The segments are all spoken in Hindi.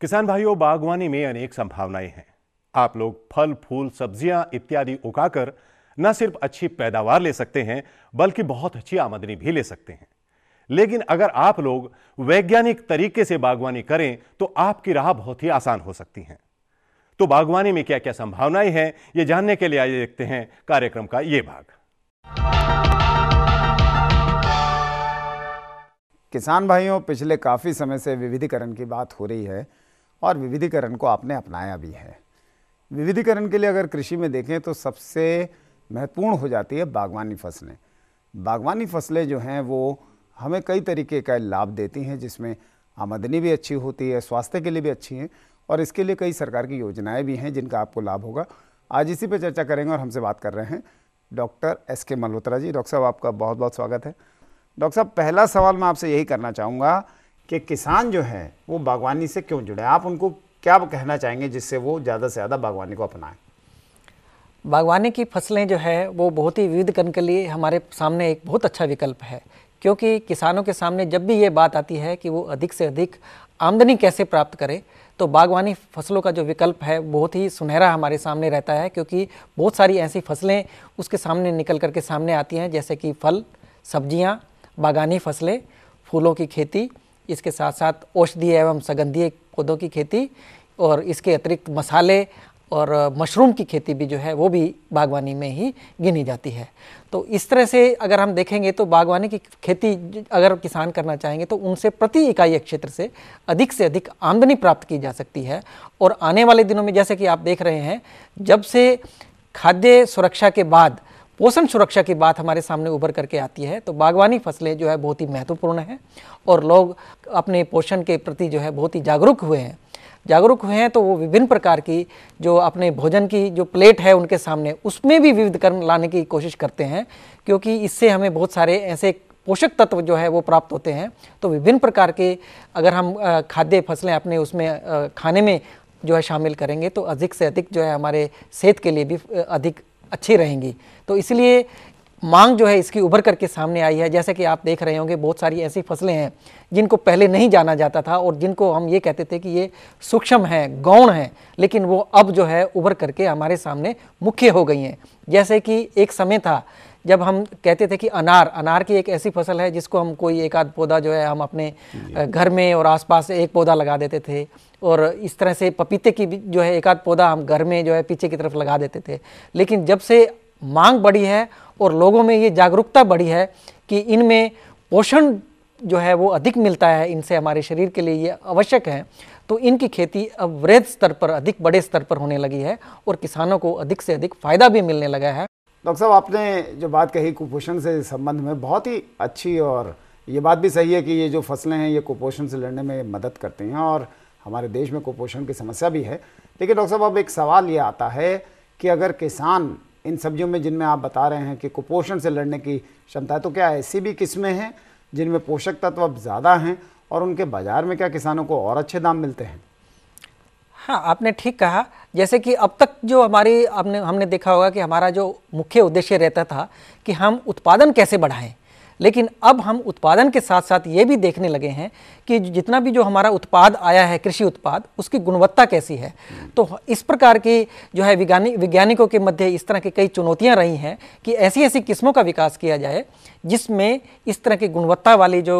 किसान भाइयों, बागवानी में अनेक संभावनाएं हैं। आप लोग फल, फूल, सब्जियां इत्यादि उगाकर न सिर्फ अच्छी पैदावार ले सकते हैं बल्कि बहुत अच्छी आमदनी भी ले सकते हैं। लेकिन अगर आप लोग वैज्ञानिक तरीके से बागवानी करें तो आपकी राह बहुत ही आसान हो सकती है। तो बागवानी में क्या क्या संभावनाएं हैं, ये जानने के लिए आइए देखते हैं कार्यक्रम का ये भाग। किसान भाइयों, पिछले काफ़ी समय से विविधीकरण की बात हो रही है और विविधीकरण को आपने अपनाया भी है। विविधीकरण के लिए अगर कृषि में देखें तो सबसे महत्वपूर्ण हो जाती है बागवानी फसलें। बागवानी फसलें जो हैं वो हमें कई तरीके का लाभ देती हैं, जिसमें आमदनी भी अच्छी होती है, स्वास्थ्य के लिए भी अच्छी हैं और इसके लिए कई सरकार की योजनाएं भी हैं जिनका आपको लाभ होगा। आज इसी पर चर्चा करेंगे और हमसे बात कर रहे हैं doctor S K. Malhotra ji. Doctor साहब, आपका बहुत बहुत स्वागत है। डॉक्टर साहब, पहला सवाल मैं आपसे यही करना चाहूँगा कि किसान जो है वो बागवानी से क्यों जुड़े? आप उनको क्या कहना चाहेंगे जिससे वो ज़्यादा से ज़्यादा बागवानी को अपनाएं? बागवानी की फसलें जो है वो बहुत ही विविधीकरण के लिए हमारे सामने एक बहुत अच्छा विकल्प है, क्योंकि किसानों के सामने जब भी ये बात आती है कि वो अधिक से अधिक आमदनी कैसे प्राप्त करें, तो बागवानी फसलों का जो विकल्प है बहुत ही सुनहरा हमारे सामने रहता है। क्योंकि बहुत सारी ऐसी फसलें उसके सामने निकल करके सामने आती हैं, जैसे कि फल, सब्जियां, बागानी फसलें, फूलों की खेती, इसके साथ साथ औषधीय एवं सुगंधीय पौधों की खेती और इसके अतिरिक्त मसाले और मशरूम की खेती भी जो है वो भी बागवानी में ही गिनी जाती है। तो इस तरह से अगर हम देखेंगे तो बागवानी की खेती अगर किसान करना चाहेंगे तो उनसे प्रति इकाई क्षेत्र से अधिक आमदनी प्राप्त की जा सकती है। और आने वाले दिनों में जैसे कि आप देख रहे हैं, जब से खाद्य सुरक्षा के बाद पोषण सुरक्षा की बात हमारे सामने उभर करके आती है, तो बागवानी फसलें जो है बहुत ही महत्वपूर्ण हैं और लोग अपने पोषण के प्रति जो है बहुत ही जागरूक हुए हैं। तो वो विभिन्न प्रकार की जो अपने भोजन की जो प्लेट है उनके सामने, उसमें भी विविधीकरण लाने की कोशिश करते हैं, क्योंकि इससे हमें बहुत सारे ऐसे पोषक तत्व जो है वो प्राप्त होते हैं। तो विभिन्न प्रकार के अगर हम खाद्य फसलें अपने उसमें खाने में जो है शामिल करेंगे तो अधिक से अधिक जो है हमारे सेहत के लिए भी अधिक अच्छी रहेंगी। तो इसलिए मांग जो है इसकी उभर करके सामने आई है। जैसे कि आप देख रहे होंगे, बहुत सारी ऐसी फसलें हैं जिनको पहले नहीं जाना जाता था और जिनको हम ये कहते थे कि ये सूक्ष्म हैं, गौण हैं, लेकिन वो अब जो है उभर करके हमारे सामने मुख्य हो गई हैं। जैसे कि एक समय था जब हम कहते थे कि अनार की एक ऐसी फसल है जिसको हम कोई एक आध पौधा जो है हम अपने घर में और आसपास एक पौधा लगा देते थे, और इस तरह से पपीते की जो है एक आध पौधा हम घर में जो है पीछे की तरफ लगा देते थे। लेकिन जब से मांग बढ़ी है और लोगों में ये जागरूकता बढ़ी है कि इनमें पोषण जो है वो अधिक मिलता है, इनसे हमारे शरीर के लिए ये आवश्यक है, तो इनकी खेती अब वृहद स्तर पर, अधिक बड़े स्तर पर होने लगी है और किसानों को अधिक से अधिक फायदा भी मिलने लगा है। डॉक्टर साहब, आपने जो बात कही कुपोषण से संबंध में, बहुत ही अच्छी, और ये बात भी सही है कि ये जो फसलें हैं ये कुपोषण से लड़ने में मदद करती हैं और हमारे देश में कुपोषण की समस्या भी है। लेकिन डॉक्टर साहब, अब एक सवाल ये आता है कि अगर किसान इन सब्जियों में जिनमें आप बता रहे हैं कि कुपोषण से लड़ने की क्षमता है, तो क्या ऐसी भी किस्में हैं जिनमें पोषक तत्व अब ज़्यादा हैं और उनके बाज़ार में क्या किसानों को और अच्छे दाम मिलते हैं? हाँ, आपने ठीक कहा। जैसे कि अब तक जो हमने देखा होगा कि हमारा जो मुख्य उद्देश्य रहता था कि हम उत्पादन कैसे बढ़ाएं, लेकिन अब हम उत्पादन के साथ साथ ये भी देखने लगे हैं कि जितना भी जो हमारा उत्पाद आया है, कृषि उत्पाद, उसकी गुणवत्ता कैसी है। तो इस प्रकार की जो है वैज्ञानिकों के मध्य इस तरह की कई चुनौतियां रही हैं कि ऐसी ऐसी किस्मों का विकास किया जाए जिसमें इस तरह की गुणवत्ता वाली जो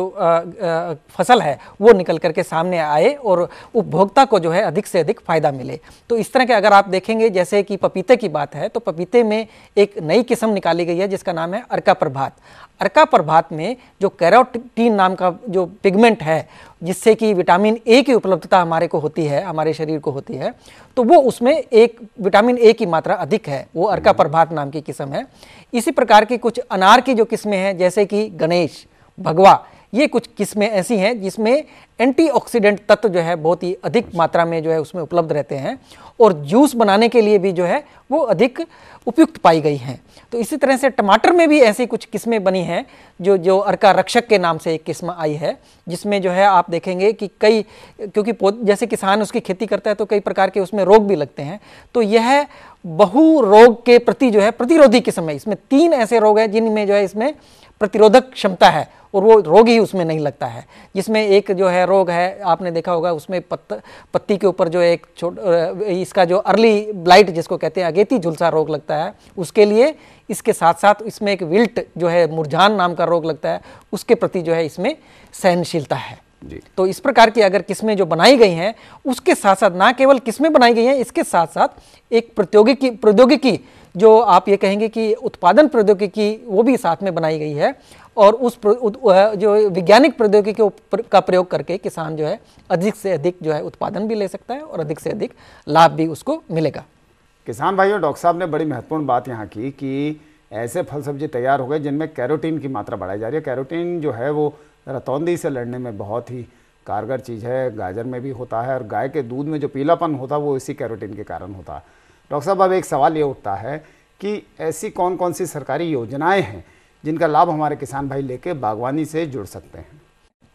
फसल है वो निकल करके सामने आए और उपभोक्ता को जो है अधिक से अधिक फायदा मिले। तो इस तरह के अगर आप देखेंगे, जैसे कि पपीते की बात है, तो पपीते में एक नई किस्म निकाली गई है जिसका नाम है अर्का प्रभात। अर्का प्रभात में जो कैरोटीन नाम का जो पिगमेंट है, जिससे कि विटामिन ए की उपलब्धता हमारे को होती है, हमारे शरीर को होती है, तो वो उसमें एक विटामिन ए की मात्रा अधिक है। वो अर्का प्रभात नाम की किस्म है। इसी प्रकार की कुछ अनार की जो किस्में हैं, जैसे कि गणेश, भगवा, ये कुछ किस्में ऐसी हैं जिसमें एंटीऑक्सीडेंट तत्व जो है बहुत ही अधिक मात्रा में जो है उसमें उपलब्ध रहते हैं और जूस बनाने के लिए भी जो है वो अधिक उपयुक्त पाई गई हैं। तो इसी तरह से टमाटर में भी ऐसी कुछ किस्में बनी हैं जो अर्का रक्षक के नाम से एक किस्म आई है, जिसमें जो है आप देखेंगे कि कई, क्योंकि जैसे किसान उसकी खेती करता है तो कई प्रकार के उसमें रोग भी लगते हैं, तो यह बहु रोग के प्रति जो है प्रतिरोधी किस्म है। इसमें 3 ऐसे रोग हैं जिनमें जो है इसमें प्रतिरोधक क्षमता है और वो रोग ही उसमें नहीं लगता है। जिसमें एक जो है रोग है, आपने देखा होगा, उसमें पत्ती के ऊपर जो एक इसका जो अर्ली ब्लाइट जिसको कहते हैं, अगेती झुलसा रोग लगता है, उसके लिए इसके साथ साथ इसमें एक विल्ट जो है मुरझान नाम का रोग लगता है, उसके प्रति जो है इसमें सहनशीलता है। तो इस प्रकार की अगर किस्में जो बनाई गई हैं, उसके साथ साथ ना केवल किस्में बनाई गई हैं, इसके साथ साथ एक प्रौद्योगिकी जो आप ये कहेंगे कि उत्पादन प्रौद्योगिकी, वो भी साथ में बनाई गई है। और उस जो वैज्ञानिक प्रौद्योगिकी का प्रयोग करके किसान जो है अधिक से अधिक जो है उत्पादन भी ले सकता है और अधिक से अधिक लाभ भी उसको मिलेगा। किसान भाइयों, डॉक्टर साहब ने बड़ी महत्वपूर्ण बात यहाँ की कि ऐसे फल सब्जी तैयार हो गए जिनमें कैरोटीन की मात्रा बढ़ाई जा रही है। कैरोटीन जो है वो रतौंधी से लड़ने में बहुत ही कारगर चीज़ है। गाजर में भी होता है और गाय के दूध में जो पीलापन होता है वो इसी कैरोटीन के कारण होता है। डॉक्टर साहब, अब एक सवाल ये उठता है कि ऐसी कौन कौन सी सरकारी योजनाएं हैं जिनका लाभ हमारे किसान भाई लेके बागवानी से जुड़ सकते हैं?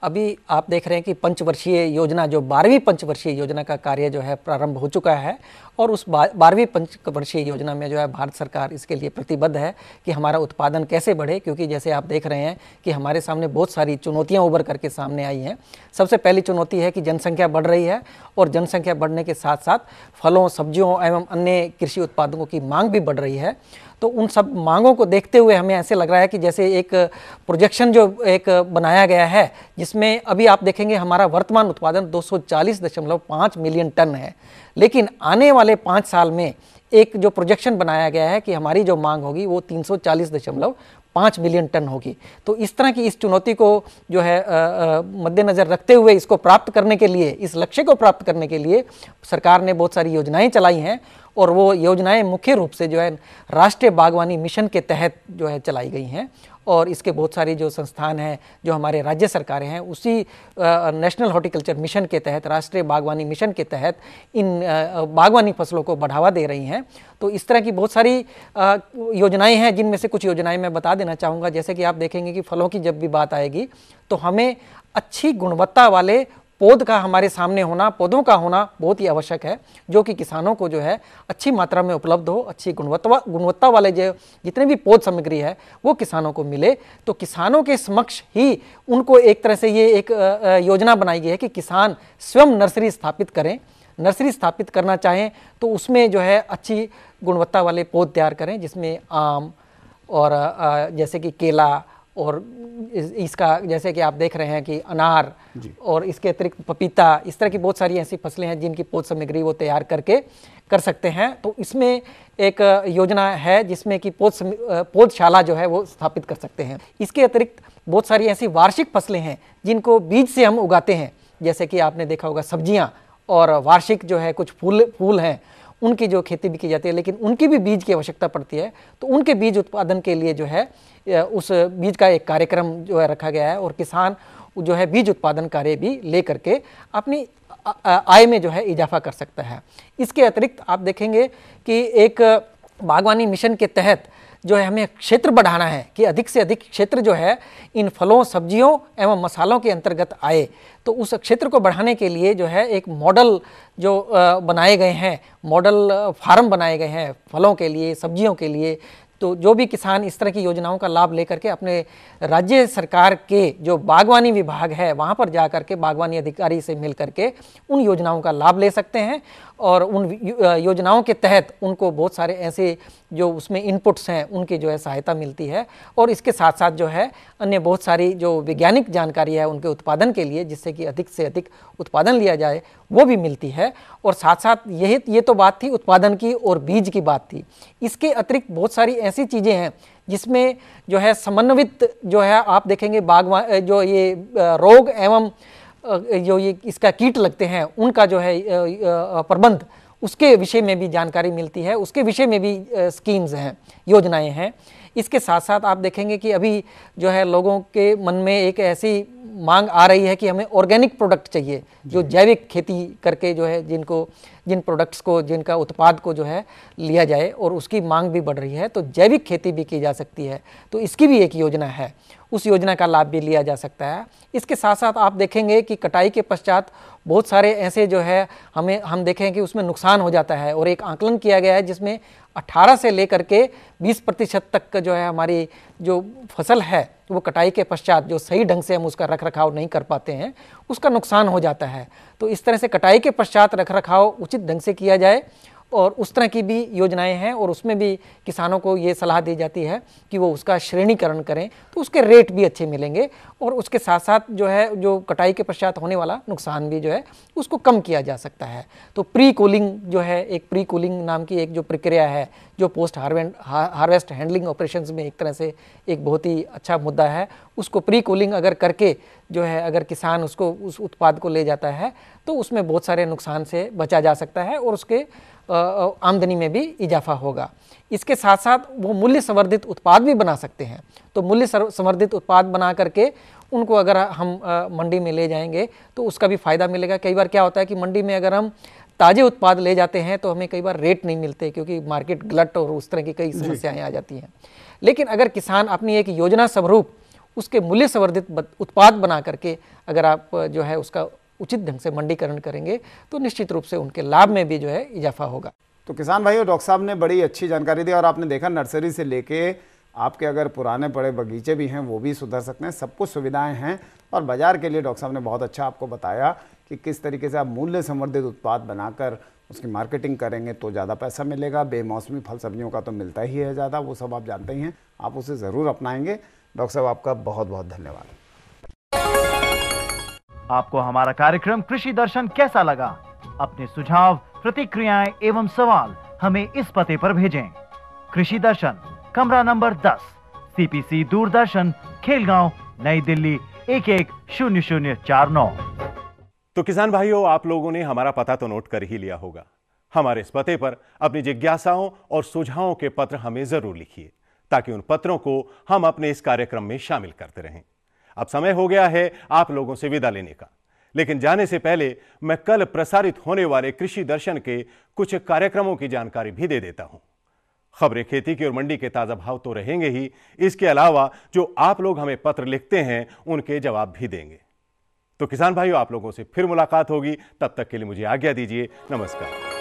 अभी आप देख रहे हैं कि पंचवर्षीय योजना, जो 12वीं पंचवर्षीय योजना का कार्य जो है प्रारंभ हो चुका है। और उस 12वीं पंचवर्षीय योजना में जो है भारत सरकार इसके लिए प्रतिबद्ध है कि हमारा उत्पादन कैसे बढ़े, क्योंकि जैसे आप देख रहे हैं कि हमारे सामने बहुत सारी चुनौतियां उभर करके सामने आई हैं। सबसे पहली चुनौती है कि जनसंख्या बढ़ रही है, और जनसंख्या बढ़ने के साथ साथ फलों, सब्जियों एवं अन्य कृषि उत्पादों की मांग भी बढ़ रही है। तो उन सब मांगों को देखते हुए हमें ऐसे लग रहा है कि जैसे एक प्रोजेक्शन जो एक बनाया गया है, जिसमें अभी आप देखेंगे हमारा वर्तमान उत्पादन 240.5 मिलियन टन है, लेकिन आने वाले 5 साल में एक जो प्रोजेक्शन बनाया गया है कि हमारी जो मांग होगी वो 340.5 मिलियन टन होगी। तो इस तरह की इस चुनौती को जो है मद्देनज़र रखते हुए इसको प्राप्त करने के लिए, इस लक्ष्य को प्राप्त करने के लिए सरकार ने बहुत सारी योजनाएं चलाई हैं। और वो योजनाएं मुख्य रूप से जो है राष्ट्रीय बागवानी मिशन के तहत जो है चलाई गई हैं। और इसके बहुत सारी जो संस्थान हैं, जो हमारे राज्य सरकारें हैं, उसी नेशनल हॉर्टिकल्चर मिशन के तहत, राष्ट्रीय बागवानी मिशन के तहत इन बागवानी फसलों को बढ़ावा दे रही हैं। तो इस तरह की बहुत सारी योजनाएं हैं, जिनमें से कुछ योजनाएं मैं बता देना चाहूँगा। जैसे कि आप देखेंगे कि फलों की जब भी बात आएगी तो हमें अच्छी गुणवत्ता वाले पौध का हमारे सामने होना, पौधों का होना बहुत ही आवश्यक है, जो कि किसानों को जो है अच्छी मात्रा में उपलब्ध हो। अच्छी गुणवत्ता वाले जो जितने भी पौध सामग्री है वो किसानों को मिले। तो किसानों के समक्ष ही उनको एक तरह से ये एक योजना बनाई गई है कि किसान स्वयं नर्सरी स्थापित करें। नर्सरी स्थापित करना चाहें तो उसमें जो है अच्छी गुणवत्ता वाले पौध तैयार करें, जिसमें आम और जैसे कि केला, और इसका जैसे कि आप देख रहे हैं कि अनार, और इसके अतिरिक्त पपीता, इस तरह की बहुत सारी ऐसी फसलें हैं जिनकी पौध सामग्री वो तैयार करके कर सकते हैं। तो इसमें एक योजना है जिसमें कि पौधशाला जो है वो स्थापित कर सकते हैं। इसके अतिरिक्त बहुत सारी ऐसी वार्षिक फसलें हैं जिनको बीज से हम उगाते हैं, जैसे कि आपने देखा होगा सब्जियां, और वार्षिक जो है कुछ फूल हैं, उनकी जो खेती भी की जाती है, लेकिन उनकी भी बीज की आवश्यकता पड़ती है। तो उनके बीज उत्पादन के लिए जो है उस बीज का एक कार्यक्रम जो है रखा गया है, और किसान जो है बीज उत्पादन कार्य भी ले करके अपनी आय में जो है इजाफा कर सकता है। इसके अतिरिक्त आप देखेंगे कि एक बागवानी मिशन के तहत जो है हमें क्षेत्र बढ़ाना है कि अधिक से अधिक क्षेत्र जो है इन फलों, सब्जियों एवं मसालों के अंतर्गत आए। तो उस क्षेत्र को बढ़ाने के लिए जो है एक मॉडल जो बनाए गए हैं, मॉडल फार्म बनाए गए हैं फलों के लिए, सब्जियों के लिए। तो जो भी किसान इस तरह की योजनाओं का लाभ लेकर के अपने राज्य सरकार के जो बागवानी विभाग है वहाँ पर जा कर के बागवानी अधिकारी से मिल करके उन योजनाओं का लाभ ले सकते हैं। और उन योजनाओं के तहत उनको बहुत सारे ऐसे जो उसमें इनपुट्स हैं उनकी जो है सहायता मिलती है। और इसके साथ साथ जो है अन्य बहुत सारी जो वैज्ञानिक जानकारी है उनके उत्पादन के लिए, जिससे कि अधिक से अधिक उत्पादन लिया जाए, वो भी मिलती है। और साथ साथ ये तो बात थी उत्पादन की और बीज की बात थी। इसके अतिरिक्त बहुत सारी ऐसी चीज़ें हैं जिसमें जो है समन्वित जो है आप देखेंगे बागवान जो ये रोग एवं जो ये इसका कीट लगते हैं उनका जो है प्रबंध, उसके विषय में भी जानकारी मिलती है, उसके विषय में भी स्कीम्स हैं, योजनाएं हैं। इसके साथ साथ आप देखेंगे कि अभी जो है लोगों के मन में एक ऐसी मांग आ रही है कि हमें ऑर्गेनिक प्रोडक्ट चाहिए, जो जैविक खेती करके जो है जिन प्रोडक्ट्स को, जिनका उत्पाद को जो है लिया जाए, और उसकी मांग भी बढ़ रही है। तो जैविक खेती भी की जा सकती है, तो इसकी भी एक योजना है, उस योजना का लाभ भी लिया जा सकता है। इसके साथ साथ आप देखेंगे कि कटाई के पश्चात बहुत सारे ऐसे जो है हम देखें कि उसमें नुकसान हो जाता है, और एक आकलन किया गया है जिसमें 18 से लेकर के 20% तक का जो है हमारी जो फसल है वो कटाई के पश्चात जो सही ढंग से हम उसका रख रखाव नहीं कर पाते हैं उसका नुकसान हो जाता है। तो इस तरह से कटाई के पश्चात रख रखाव उचित ढंग से किया जाए और उस तरह की भी योजनाएं हैं और उसमें भी किसानों को ये सलाह दी जाती है कि वो उसका श्रेणीकरण करें तो उसके रेट भी अच्छे मिलेंगे और उसके साथ साथ जो है जो कटाई के पश्चात होने वाला नुकसान भी जो है उसको कम किया जा सकता है। तो प्री कूलिंग जो है, एक प्री कूलिंग नाम की एक जो प्रक्रिया है जो पोस्ट हार्वेस्ट हैंडलिंग ऑपरेशंस में एक तरह से एक बहुत ही अच्छा मुद्दा है, उसको प्री कूलिंग अगर करके जो है अगर किसान उसको उस उत्पाद को ले जाता है तो उसमें बहुत सारे नुकसान से बचा जा सकता है और उसके आमदनी में भी इजाफा होगा। इसके साथ साथ वो मूल्य संवर्धित उत्पाद भी बना सकते हैं। तो मूल्य संवर्धित उत्पाद बना करके उनको अगर हम मंडी में ले जाएंगे तो उसका भी फायदा मिलेगा। कई बार क्या होता है कि मंडी में अगर हम ताजे उत्पाद ले जाते हैं तो हमें कई बार रेट नहीं मिलते क्योंकि मार्केट गलत और उस तरह की कई समस्याएं आ जाती हैं। लेकिन अगर किसान अपनी एक योजना स्वरूप उसके मूल्य संवर्धित उत्पाद बना करके अगर आप जो है उसका उचित ढंग से मंडीकरण करेंगे तो निश्चित रूप से उनके लाभ में भी जो है इजाफा होगा। तो किसान भाइयों, डॉक्टर साहब ने बड़ी अच्छी जानकारी दी और आपने देखा नर्सरी से लेके आपके अगर पुराने पड़े बगीचे भी हैं वो भी सुधर सकते हैं, सब कुछ सुविधाएं हैं। और बाजार के लिए डॉक्टर साहब ने बहुत अच्छा आपको बताया कि किस तरीके से आप मूल्य संवर्धित उत्पाद बनाकर उसकी मार्केटिंग करेंगे तो ज़्यादा पैसा मिलेगा। बेमौसमी फल सब्जियों का तो मिलता ही है ज़्यादा, वो सब आप जानते ही हैं, आप उसे ज़रूर अपनाएंगे। डॉक्टर साहब आपका बहुत बहुत धन्यवाद। आपको हमारा कार्यक्रम कृषि दर्शन कैसा लगा? अपने सुझाव, प्रतिक्रियाएं एवं सवाल हमें इस पते पर भेजें। कृषि दर्शन, कमरा नंबर 10, CPC दूरदर्शन, खेलगांव, नई दिल्ली 110049। तो किसान भाइयों, आप लोगों ने हमारा पता तो नोट कर ही लिया होगा। हमारे इस पते पर अपनी जिज्ञासाओं और सुझावों के पत्र हमें जरूर लिखिए ताकि उन पत्रों को हम अपने इस कार्यक्रम में शामिल करते रहें। अब समय हो गया है आप लोगों से विदा लेने का, लेकिन जाने से पहले मैं कल प्रसारित होने वाले कृषि दर्शन के कुछ कार्यक्रमों की जानकारी भी दे देता हूं। खबरें खेती की और मंडी के ताजा भाव तो रहेंगे ही, इसके अलावा जो आप लोग हमें पत्र लिखते हैं उनके जवाब भी देंगे। तो किसान भाइयों, आप लोगों से फिर मुलाकात होगी, तब तक के लिए मुझे आज्ञा दीजिए। नमस्कार।